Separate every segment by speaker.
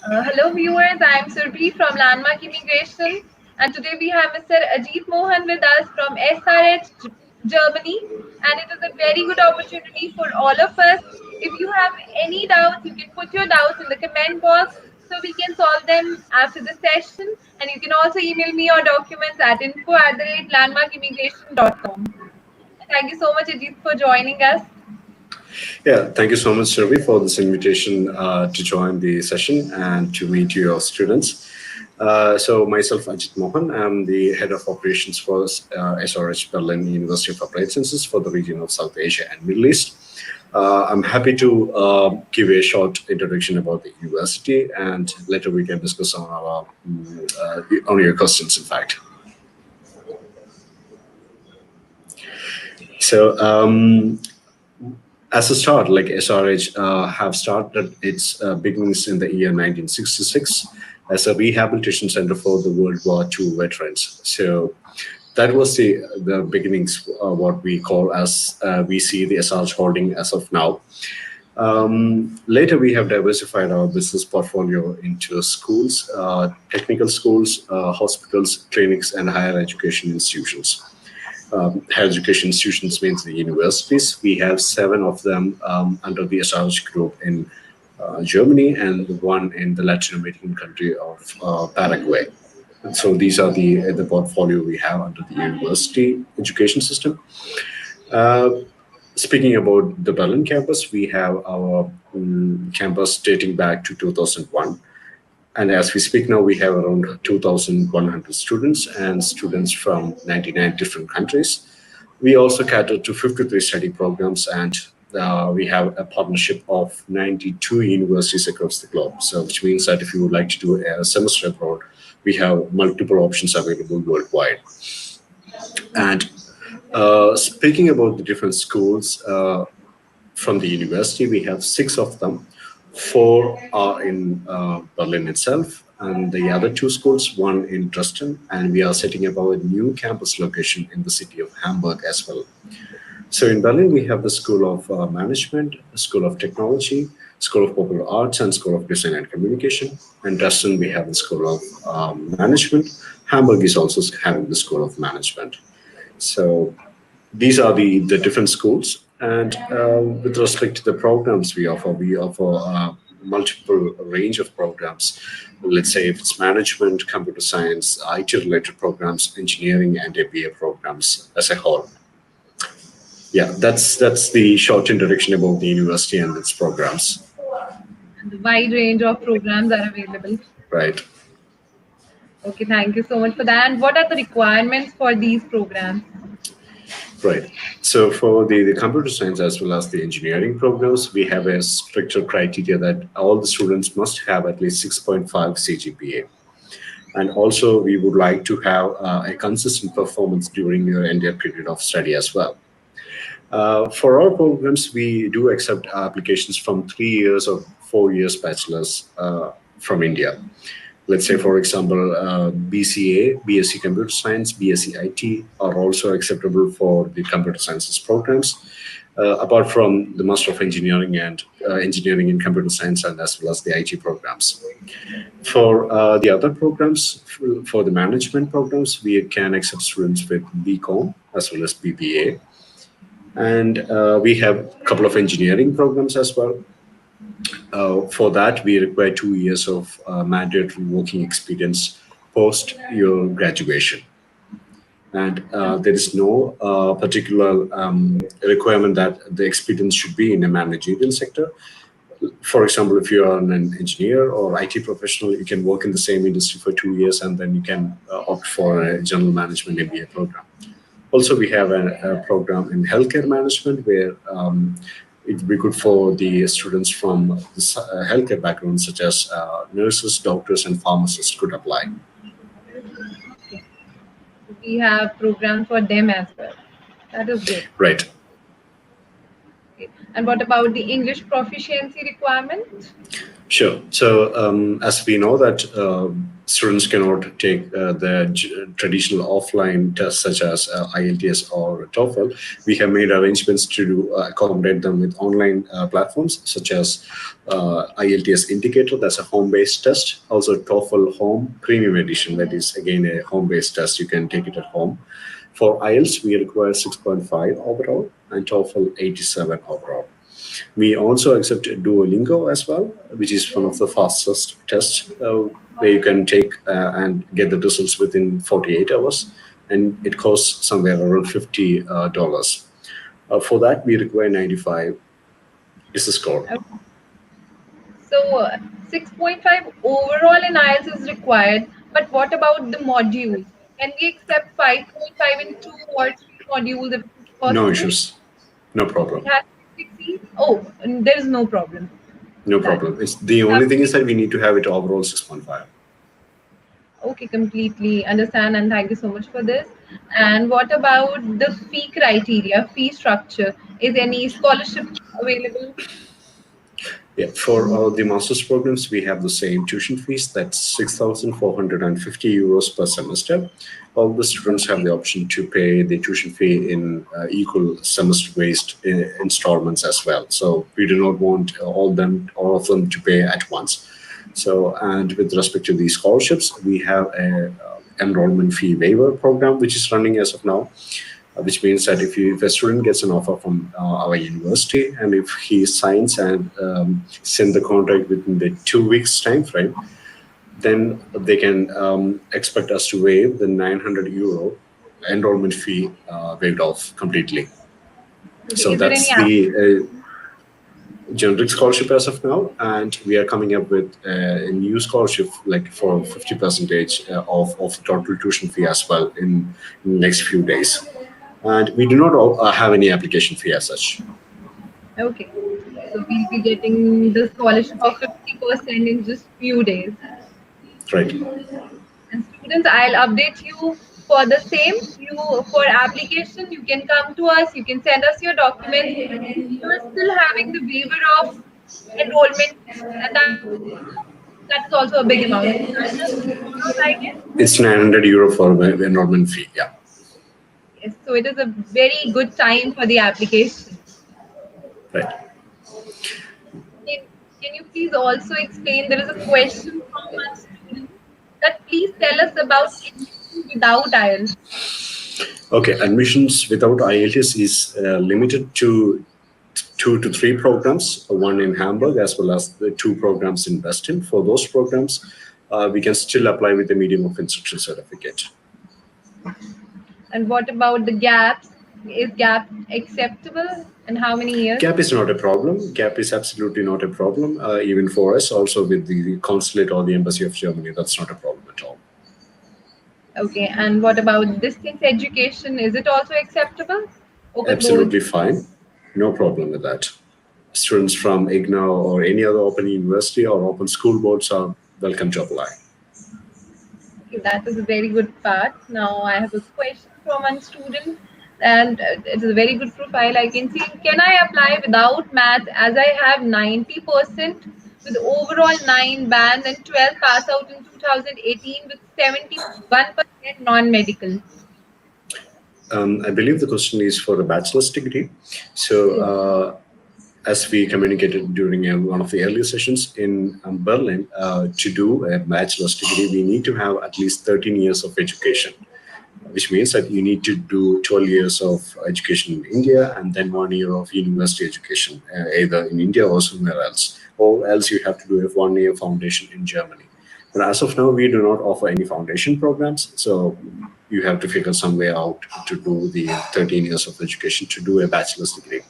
Speaker 1: Hello viewers, I am Surbi from Landmark Immigration, and today we have Mr. Ajith Mohan with us from SRH Germany, and it is a very good opportunity for all of us. If you have any doubts, you can put your doubts in the comment box so we can solve them after the session, and you can also email me your documents at info@landmarkimmigration.com. Thank you so much, Ajith, for joining us.
Speaker 2: Yeah, thank you so much, Survi, for this invitation to join the session and to meet your students. So myself, Ajith Mohan, I'm the head of operations for SRH Berlin University of Applied Sciences for the region of South Asia and Middle East. I'm happy to give a short introduction about the university, and later we can discuss on your questions, in fact. So as a start, like SRH have started its beginnings in the year 1966 as a rehabilitation center for the World War II veterans. So that was the beginnings, what we call as we see the SRH holding as of now. Later, we have diversified our business portfolio into schools, technical schools, hospitals, clinics, and higher education institutions. Higher education institutions means the universities. We have 7 of them under the SRH group in Germany and 1 in the Latin American country of Paraguay. And so these are the portfolio we have under the university education system. Speaking about the Berlin campus, we have our campus dating back to 2001. And as we speak now, we have around 2,100 students and students from 99 different countries. We also cater to 53 study programs, and we have a partnership of 92 universities across the globe. So which means that if you would like to do a semester abroad, we have multiple options available worldwide. And speaking about the different schools from the university, we have 6 of them. 4 are in Berlin itself, and the other 2 schools, 1 in Dresden, and we are setting up our new campus location in the city of Hamburg as well. So in Berlin, we have the School of Management, School of Technology, School of Popular Arts, and School of Design and Communication. In Dresden, we have the School of Management. Hamburg is also having the School of Management. So these are the different schools. And with respect to the programs we offer multiple range of programs. Let's say if it's management, computer science, IT-related programs, engineering, and MBA programs as a whole. Yeah, that's the short introduction about the university and its programs.
Speaker 1: And the wide range of programs are available.
Speaker 2: Right.
Speaker 1: Okay, thank you so much for that. And what are the requirements for these programs?
Speaker 2: Right. So for the computer science as well as the engineering programs, we have a stricter criteria that all the students must have at least 6.5 CGPA. And also, we would like to have a consistent performance during your entire period of study as well. For our programs, we do accept applications from 3 years or 4 years bachelor's from India. Let's say, for example, BCA, BSc Computer Science, BSc IT are also acceptable for the computer sciences programs, apart from the Master of Engineering and Engineering in Computer Science and as well as the IT programs. For the other programs, for the management programs, we can accept students with BCom as well as BBA. And we have a couple of engineering programs as well. For that, we require 2 years of mandatory working experience post your graduation. And there is no particular requirement that the experience should be in a managerial sector. For example, if you are an engineer or IT professional, you can work in the same industry for 2 years and then you can opt for a general management MBA program. Also, we have a program in healthcare management where it would be good for the students from the healthcare background, such as nurses, doctors, and pharmacists could apply.
Speaker 1: Okay. We have programs for them as well. That is good.
Speaker 2: Right.
Speaker 1: Okay. And what about the English proficiency requirement?
Speaker 2: Sure. So, as we know that students cannot take the traditional offline tests such as IELTS or TOEFL, we have made arrangements to accommodate them with online platforms such as IELTS Indicator, that's a home-based test. Also, TOEFL Home Premium Edition, that is again a home-based test. You can take it at home. For IELTS, we require 6.5 overall and TOEFL 87 overall. We also accept Duolingo as well, which is one of the fastest tests where you can take and get the results within 48 hours, and it costs somewhere around $50. For that, we require 95 is the score.
Speaker 1: Okay. So 6.5 overall in IELTS is required, but what about the modules? Can we accept 5.5 in two or three modules if it is
Speaker 2: No
Speaker 1: possible?
Speaker 2: issues, no
Speaker 1: It
Speaker 2: problem,
Speaker 1: has to be 6E? Oh, there is no problem.
Speaker 2: no
Speaker 1: That
Speaker 2: problem. It's the only
Speaker 1: have to
Speaker 2: thing is
Speaker 1: be
Speaker 2: that we need to have it overall 6.5.
Speaker 1: okay, completely understand and thank you so much for this. And what about the fee criteria, fee structure? Is any scholarship available?
Speaker 2: Yeah, for the master's programs, we have the same tuition fees. That's 6,450 euros per semester. All the students have
Speaker 1: Okay.
Speaker 2: the option to pay the tuition fee in equal semester-based installments as well. So we do not want all of them to pay at once. So, and with respect to the scholarships, we have a enrollment fee waiver program which is running as of now, which means that if a student gets an offer from our university and if he signs and send the contract within the 2 weeks time frame, then they can expect us to waive the 900 euro enrollment fee waived off completely.
Speaker 1: Okay.
Speaker 2: So
Speaker 1: Is there any
Speaker 2: that's
Speaker 1: app?
Speaker 2: the generic scholarship as of now, and we are coming up with a new scholarship like for 50 percentage of the total tuition fee as well in the next few days. And we do not have any application fee as such.
Speaker 1: Okay. So we'll be getting the scholarship of 50% in just few days.
Speaker 2: Right.
Speaker 1: And students, I'll update you for the same. You for application, you can come to us, you can send us your documents, and you are still having the waiver of enrollment fees, and that is also a big amount. 900 euros, I guess.
Speaker 2: It's 900 euro for the enrollment fee. Yeah.
Speaker 1: Yes, so it is a very good time for the application.
Speaker 2: Right.
Speaker 1: Can, can you please also explain? There is a question from one student that please tell us about admission without IELTS.
Speaker 2: Okay. Admissions without IELTS is limited to 2 to 3 programs, one in Hamburg as well as the 2 programs in Weston. For those programs, we can still apply with the medium of instruction certificate.
Speaker 1: And what about the gaps? Is gap acceptable? And how many years?
Speaker 2: Gap is not a problem. Gap is absolutely not a problem, even for us. Also, with the consulate or the embassy of Germany, that's not a problem at all.
Speaker 1: Okay, and what about distance education? Is it also acceptable? Open board.
Speaker 2: Absolutely fine. No problem with that. Students from IGNOU or any other open university or open school boards are welcome to apply.
Speaker 1: Okay, that is a very good part. Now I have a question from one student, and it is a very good profile. I can see. Can I apply without math as I have 90% with overall 9 band and 12 pass out in 2018 with 71% non-medical?
Speaker 2: I believe the question is for a bachelor's degree. So,
Speaker 1: Yes.
Speaker 2: as we communicated during one of the earlier sessions in Berlin, to do a bachelor's degree, we need to have at least 13 years of education, which means that you need to do 12 years of education in India and then 1 year of university education, either in India or somewhere else, or else you have to do a 1 year foundation in Germany. But as of now, we do not offer any foundation programs, so you have to figure some way out to do the 13 years of education to do a bachelor's degree.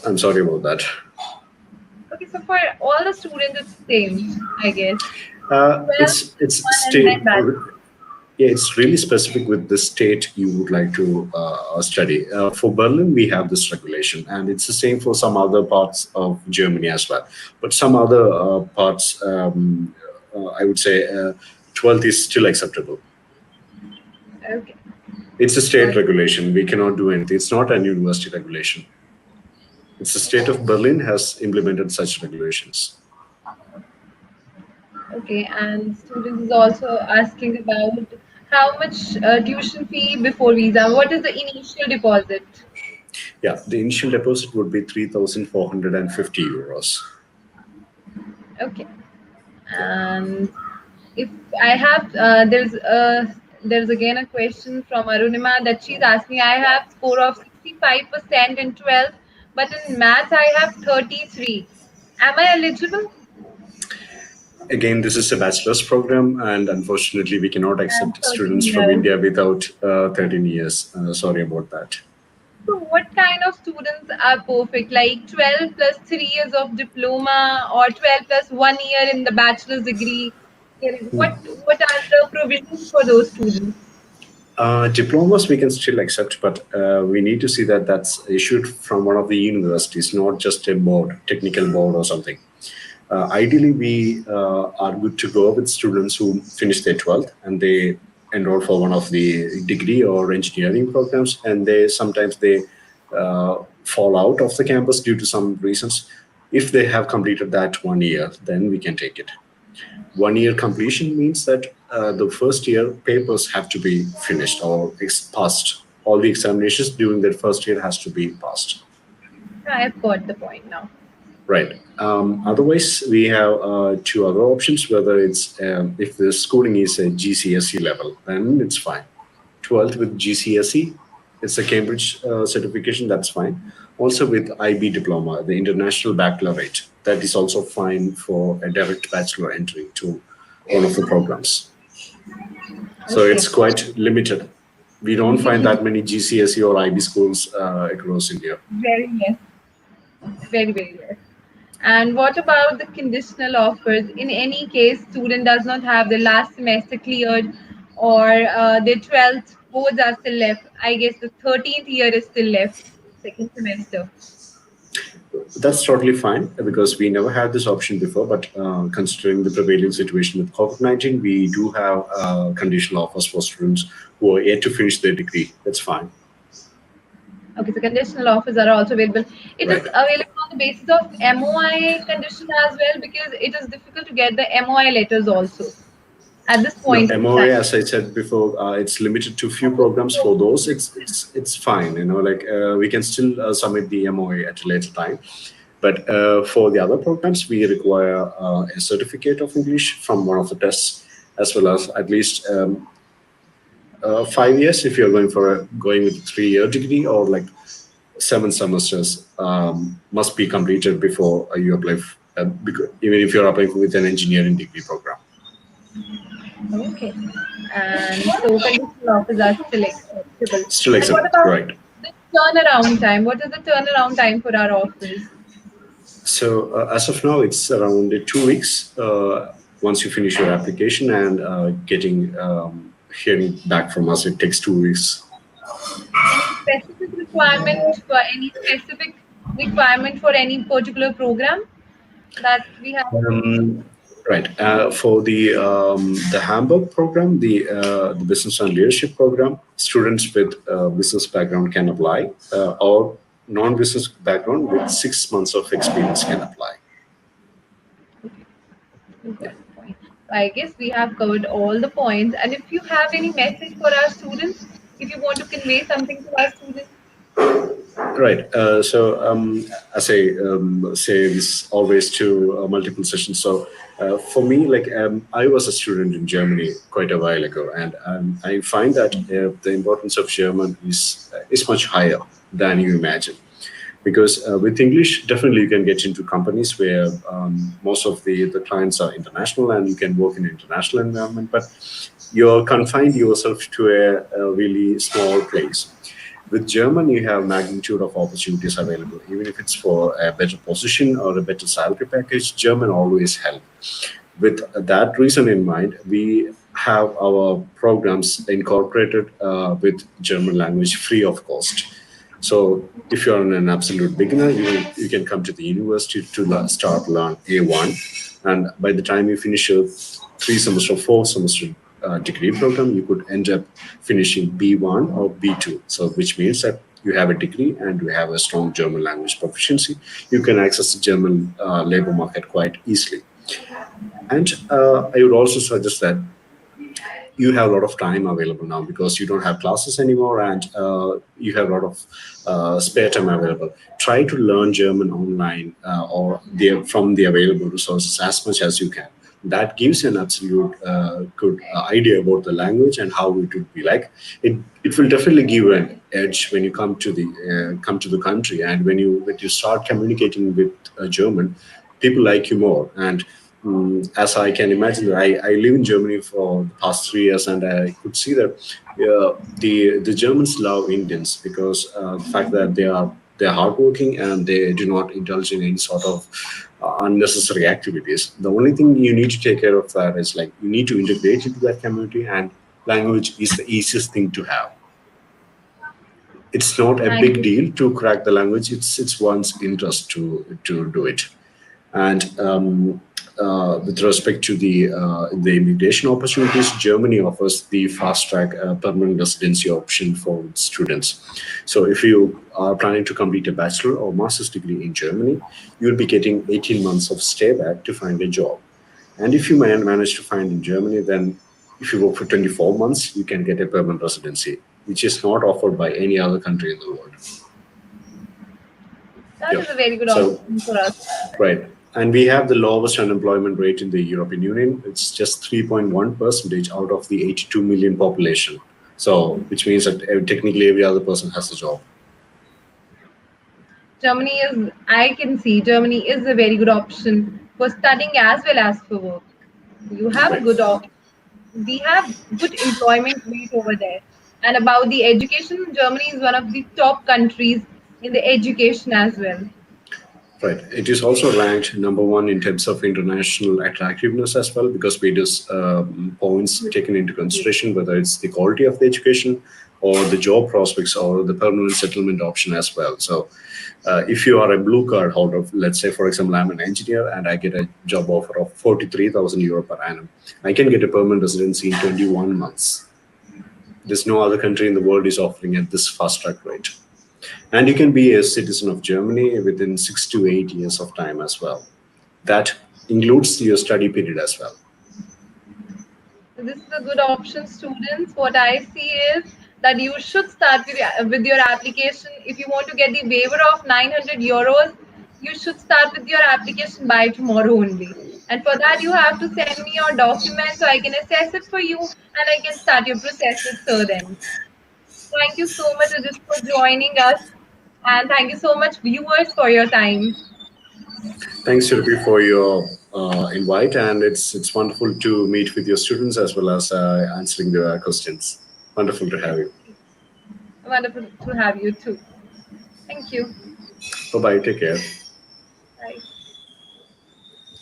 Speaker 2: I'm sorry about that.
Speaker 1: Okay, so for all the students, it's same, I guess.
Speaker 2: It's
Speaker 1: 12 plus 1 and then
Speaker 2: state.
Speaker 1: that.
Speaker 2: Yeah, it's really specific with the state you would like to study. For Berlin, we have this regulation, and it's the same for some other parts of Germany as well. But some other parts, I would say, 12th is still acceptable.
Speaker 1: Okay,
Speaker 2: It's a
Speaker 1: got
Speaker 2: state
Speaker 1: it.
Speaker 2: regulation. We cannot do anything. It's not a university regulation. It's the state of Berlin has implemented such regulations.
Speaker 1: Okay, and students is also asking about how much tuition fee before visa. What is the initial deposit?
Speaker 2: Yeah, the initial deposit would be 3,450 euros.
Speaker 1: Okay, and if I have there's again a question from Arunima that she's asking. I have score of 65% in 12th, but in maths I have 33. Am I eligible?
Speaker 2: Again, this is a bachelor's program, and unfortunately, we cannot
Speaker 1: And
Speaker 2: accept
Speaker 1: 13
Speaker 2: students from
Speaker 1: years.
Speaker 2: India without 13 years. Sorry about that.
Speaker 1: So what kind of students are perfect? Like 12 plus 3 years of diploma or 12 plus 1 year in the bachelor's degree? What are the provisions for those students?
Speaker 2: Diplomas we can still accept, but we need to see that that's issued from one of the universities, not just a board, technical board or something. Ideally, we are good to go with students who finish their 12th and they enroll for one of the degree or engineering programs, and they sometimes they fall out of the campus due to some reasons. If they have completed that 1 year, then we can take it. 1 year completion means that the first year papers have to be finished or passed. All the examinations during that first year has to be passed.
Speaker 1: I've got the point now.
Speaker 2: Right. Otherwise, we have two other options. Whether it's if the schooling is a GCSE level, then it's fine. 12th with GCSE, it's a Cambridge certification. That's fine. Also with IB diploma, the International Baccalaureate, that is also fine for a direct bachelor entry to one of the programs. So
Speaker 1: Okay.
Speaker 2: it's quite limited. We don't find that many GCSE or IB schools across India.
Speaker 1: Very less. Very, very less. And what about the conditional offers? In any case, student does not have the last semester cleared or their 12th boards are still left. I guess the 13th year is still left, second semester.
Speaker 2: That's totally fine because we never had this option before. But considering the prevailing situation with COVID-19, we do have conditional offers for students who are yet to finish their degree. That's fine.
Speaker 1: Okay, so conditional offers are also available. It is
Speaker 2: Right.
Speaker 1: available on the basis of MOI condition as well because it is difficult to get the MOI letters also at this
Speaker 2: No,
Speaker 1: point of
Speaker 2: MOA,
Speaker 1: time.
Speaker 2: as I said before, it's limited to few programs. For those, it's fine. Like we can still submit the MOA at a later time. But for the other programs, we require a certificate of English from one of the tests, as well as at least 5 years if you're going with a 3 year degree, or like 7 semesters must be completed before you apply. Even if you're applying with an engineering degree program.
Speaker 1: Okay. And so conditional offers are still acceptable.
Speaker 2: Still
Speaker 1: And what
Speaker 2: accepted,
Speaker 1: about
Speaker 2: right?
Speaker 1: the turnaround time? What is the turnaround time for our offers?
Speaker 2: So as of now, it's around 2 weeks once you finish your application and getting hearing back from us. It takes 2 weeks.
Speaker 1: Any specific requirement for any particular program that we have?
Speaker 2: Right. For the Hamburg program, the business and leadership program, students with business background can apply, or non-business background with 6 months of experience can apply.
Speaker 1: We got the point. So I guess we have covered all the points. And if you have any message for our students, if you want to convey something to our students,
Speaker 2: Right. As I say this always to multiple sessions. So for me, like I was a student in Germany quite a while ago, and I find that the importance of German is much higher than you imagine. Because with English, definitely you can get into companies where most of the clients are international and you can work in an international environment, but you're confined yourself to a really small place. With German, you have magnitude of opportunities available. Even if it's for a better position or a better salary package, German always help. With that reason in mind, we have our programs incorporated with German language free of cost. So if you're an absolute beginner, you can come to the university to start learn A1, and by the time you finish your 3 semester, 4 semester degree program, you could end up finishing B1 or B2. So which means that you have a degree and you have a strong German language proficiency, you can access the German labor market quite easily. And I would also suggest that you have a lot of time available now because you don't have classes anymore, and you have a lot of spare time available. Try to learn German online from the available resources as much as you can. That gives you an absolute good idea about the language and how it would be like. It will definitely give you an edge when you come to the country, and when you start communicating with German, people like you more. And as I can imagine, I live in Germany for the past 3 years, and I could see that the Germans love Indians because the fact that they're hardworking and they do not indulge in any sort of unnecessary activities. The only thing you need to take care of that is like you need to integrate into that community, and language is the easiest thing to have. It's not a
Speaker 1: Thank
Speaker 2: big
Speaker 1: you.
Speaker 2: deal to crack the language. It's one's interest to do it. And with respect to the immigration opportunities, Germany offers the fast track permanent residency option for students. So if you are planning to complete a bachelor or master's degree in Germany, you'll be getting 18 months of stay back to find a job. And if you manage to find in Germany, then if you work for 24 months, you can get a permanent residency, which is not offered by any other country in the world.
Speaker 1: That
Speaker 2: Yep.
Speaker 1: is a very good
Speaker 2: So,
Speaker 1: option for us.
Speaker 2: right. And we have the lowest unemployment rate in the European Union. It's just 3.1 percentage out of the 82 million population. So, which means that technically every other person has a job.
Speaker 1: I can see Germany is a very good option for studying as well as for work. You have a
Speaker 2: Right.
Speaker 1: we have good employment rate over there. And about the education, Germany is one of the top countries in the education as well.
Speaker 2: Right. It is also ranked number one in terms of international attractiveness as well, because various points taken into consideration, whether it's the quality of the education or the job prospects or the permanent settlement option as well. So, if you are a blue card holder, let's say, for example, I'm an engineer and I get a job offer of 43,000 euro per annum, I can get a permanent residency in 21 months. There's no other country in the world is offering at this fast track rate. And you can be a citizen of Germany within 6 to 8 years of time as well. That includes your study period as well.
Speaker 1: So this is a good option, students. What I see is that you should start with your application. If you want to get the waiver of 900 euros, you should start with your application by tomorrow only. And for that, you have to send me your documents so I can assess it for you and I can start your process with third end. Thank you so much, Ajit, for joining us. And thank you so much, viewers, for your time.
Speaker 2: Thanks, Shirbi, for your invite, and it's wonderful to meet with your students as well as answering their questions. Wonderful to have you.
Speaker 1: Wonderful to have you too. Thank you.
Speaker 2: Bye bye. Take care.